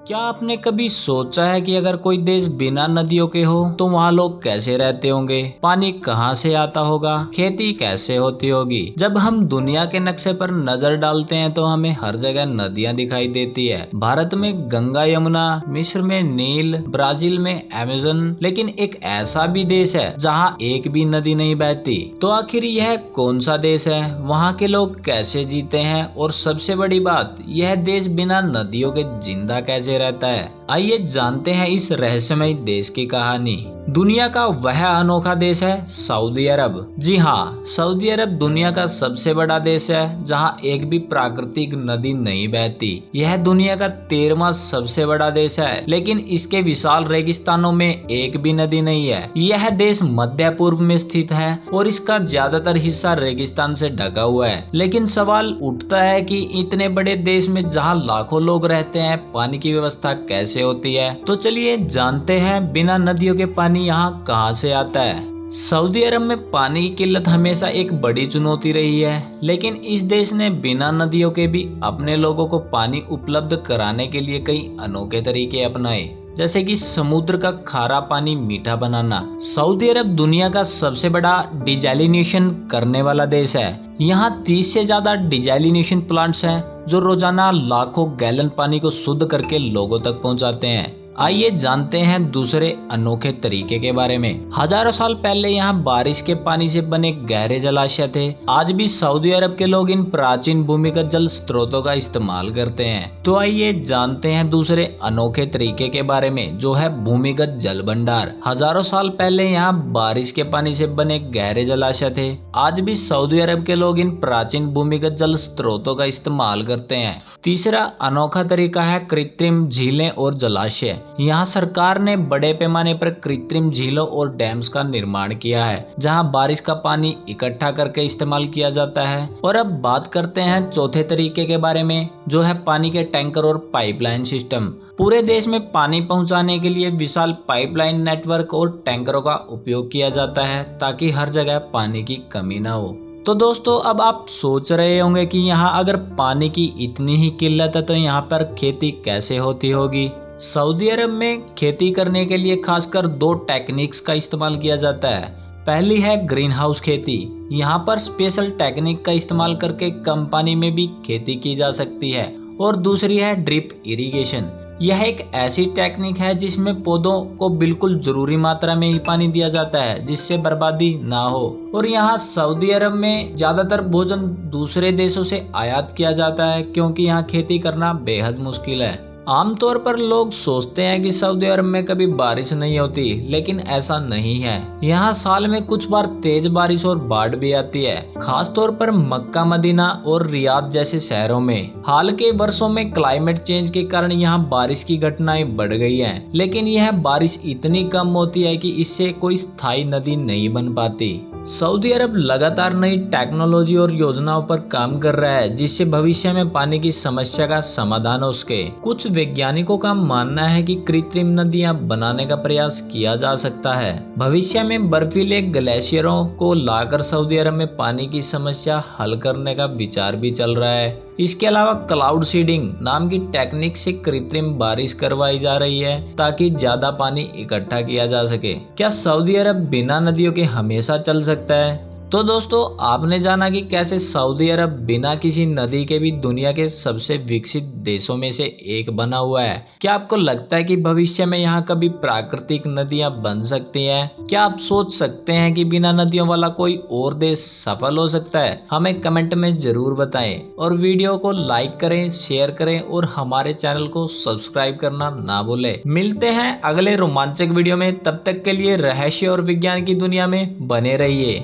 क्या आपने कभी सोचा है कि अगर कोई देश बिना नदियों के हो तो वहाँ लोग कैसे रहते होंगे? पानी कहाँ से आता होगा? खेती कैसे होती होगी? जब हम दुनिया के नक्शे पर नजर डालते हैं तो हमें हर जगह नदियाँ दिखाई देती है। भारत में गंगा यमुना, मिस्र में नील, ब्राजील में अमेज़न, लेकिन एक ऐसा भी देश है जहाँ एक भी नदी नहीं बहती। तो आखिर यह कौन सा देश है? वहाँ के लोग कैसे जीते हैं? और सबसे बड़ी बात, यह देश बिना नदियों के जिंदा कैसे रहता है? आइए जानते हैं इस रहस्यमय देश की कहानी। दुनिया का वह अनोखा देश है सऊदी अरब। जी हाँ, सऊदी अरब दुनिया का सबसे बड़ा देश है जहाँ एक भी प्राकृतिक नदी नहीं बहती। यह दुनिया का 13वां सबसे बड़ा देश है, लेकिन इसके विशाल रेगिस्तानों में एक भी नदी नहीं है। यह देश मध्य पूर्व में स्थित है और इसका ज्यादातर हिस्सा रेगिस्तान से ढका हुआ है। लेकिन सवाल उठता है कि इतने बड़े देश में जहाँ लाखों लोग रहते हैं, पानी की व्यवस्था कैसे होती है? तो चलिए जानते हैं बिना नदियों के पानी यहाँ कहाँ से आता है। सऊदी अरब में पानी की किल्लत हमेशा एक बड़ी चुनौती रही है, लेकिन इस देश ने बिना नदियों के भी अपने लोगों को पानी उपलब्ध कराने के लिए कई अनोखे तरीके अपनाए, जैसे कि समुद्र का खारा पानी मीठा बनाना। सऊदी अरब दुनिया का सबसे बड़ा डिजैलिनेशन करने वाला देश है। यहाँ 30 से ज्यादा डिजैलिनेशन प्लांट्स हैं जो रोजाना लाखों गैलन पानी को शुद्ध करके लोगों तक पहुँचाते हैं। आइए जानते हैं दूसरे अनोखे तरीके के बारे में। हजारों साल पहले यहाँ बारिश के पानी से बने गहरे जलाशय थे। आज भी सऊदी अरब के लोग इन प्राचीन भूमिगत जल स्रोतों का इस्तेमाल करते हैं। तो आइए जानते हैं दूसरे अनोखे तरीके के बारे में, जो है भूमिगत जल भंडार। हजारों साल पहले यहाँ बारिश के पानी से बने गहरे जलाशय थे। आज भी सऊदी अरब के लोग इन प्राचीन भूमिगत जल स्रोतों का इस्तेमाल करते हैं। तीसरा अनोखा तरीका है कृत्रिम झीलें और जलाशय। यहाँ सरकार ने बड़े पैमाने पर कृत्रिम झीलों और डैम्स का निर्माण किया है, जहाँ बारिश का पानी इकट्ठा करके इस्तेमाल किया जाता है। और अब बात करते हैं चौथे तरीके के बारे में, जो है पानी के टैंकर और पाइपलाइन सिस्टम। पूरे देश में पानी पहुंचाने के लिए विशाल पाइपलाइन नेटवर्क और टैंकरों का उपयोग किया जाता है, ताकि हर जगह पानी की कमी न हो। तो दोस्तों, अब आप सोच रहे होंगे कि यहाँ अगर पानी की इतनी ही किल्लत है तो यहाँ पर खेती कैसे होती होगी। सऊदी अरब में खेती करने के लिए खासकर 2 टेक्निक्स का इस्तेमाल किया जाता है। पहली है ग्रीन हाउस खेती। यहाँ पर स्पेशल टेक्निक का इस्तेमाल करके कम पानी में भी खेती की जा सकती है। और दूसरी है ड्रिप इरिगेशन। यह एक ऐसी टेक्निक है जिसमें पौधों को बिल्कुल जरूरी मात्रा में ही पानी दिया जाता है, जिससे बर्बादी ना हो। और यहाँ सऊदी अरब में ज्यादातर भोजन दूसरे देशों से आयात किया जाता है, क्योंकि यहाँ खेती करना बेहद मुश्किल है। आमतौर पर लोग सोचते हैं कि सऊदी अरब में कभी बारिश नहीं होती, लेकिन ऐसा नहीं है। यहाँ साल में कुछ बार तेज बारिश और बाढ़ भी आती है, खास तौर पर मक्का, मदीना और रियाद जैसे शहरों में। हाल के वर्षों में क्लाइमेट चेंज के कारण यहाँ बारिश की घटनाएं बढ़ गई हैं, लेकिन यह बारिश इतनी कम होती है कि इससे कोई स्थायी नदी नहीं बन पाती। सऊदी अरब लगातार नई टेक्नोलॉजी और योजनाओं पर काम कर रहा है, जिससे भविष्य में पानी की समस्या का समाधान हो सके। कुछ वैज्ञानिकों का मानना है कि कृत्रिम नदियां बनाने का प्रयास किया जा सकता है। भविष्य में बर्फीले ग्लेशियरों को लाकर सऊदी अरब में पानी की समस्या हल करने का विचार भी चल रहा है। इसके अलावा क्लाउड सीडिंग नाम की टेक्निक से कृत्रिम बारिश करवाई जा रही है, ताकि ज्यादा पानी इकट्ठा किया जा सके। क्या सऊदी अरब बिना नदियों के हमेशा चल सकता है? तो दोस्तों, आपने जाना कि कैसे सऊदी अरब बिना किसी नदी के भी दुनिया के सबसे विकसित देशों में से एक बना हुआ है। क्या आपको लगता है कि भविष्य में यहाँ कभी प्राकृतिक नदियाँ बन सकती हैं? क्या आप सोच सकते हैं कि बिना नदियों वाला कोई और देश सफल हो सकता है? हमें कमेंट में जरूर बताएं और वीडियो को लाइक करें, शेयर करें और हमारे चैनल को सब्सक्राइब करना ना भूलें। मिलते हैं अगले रोमांचक वीडियो में, तब तक के लिए रहस्य और विज्ञान की दुनिया में बने रहिए।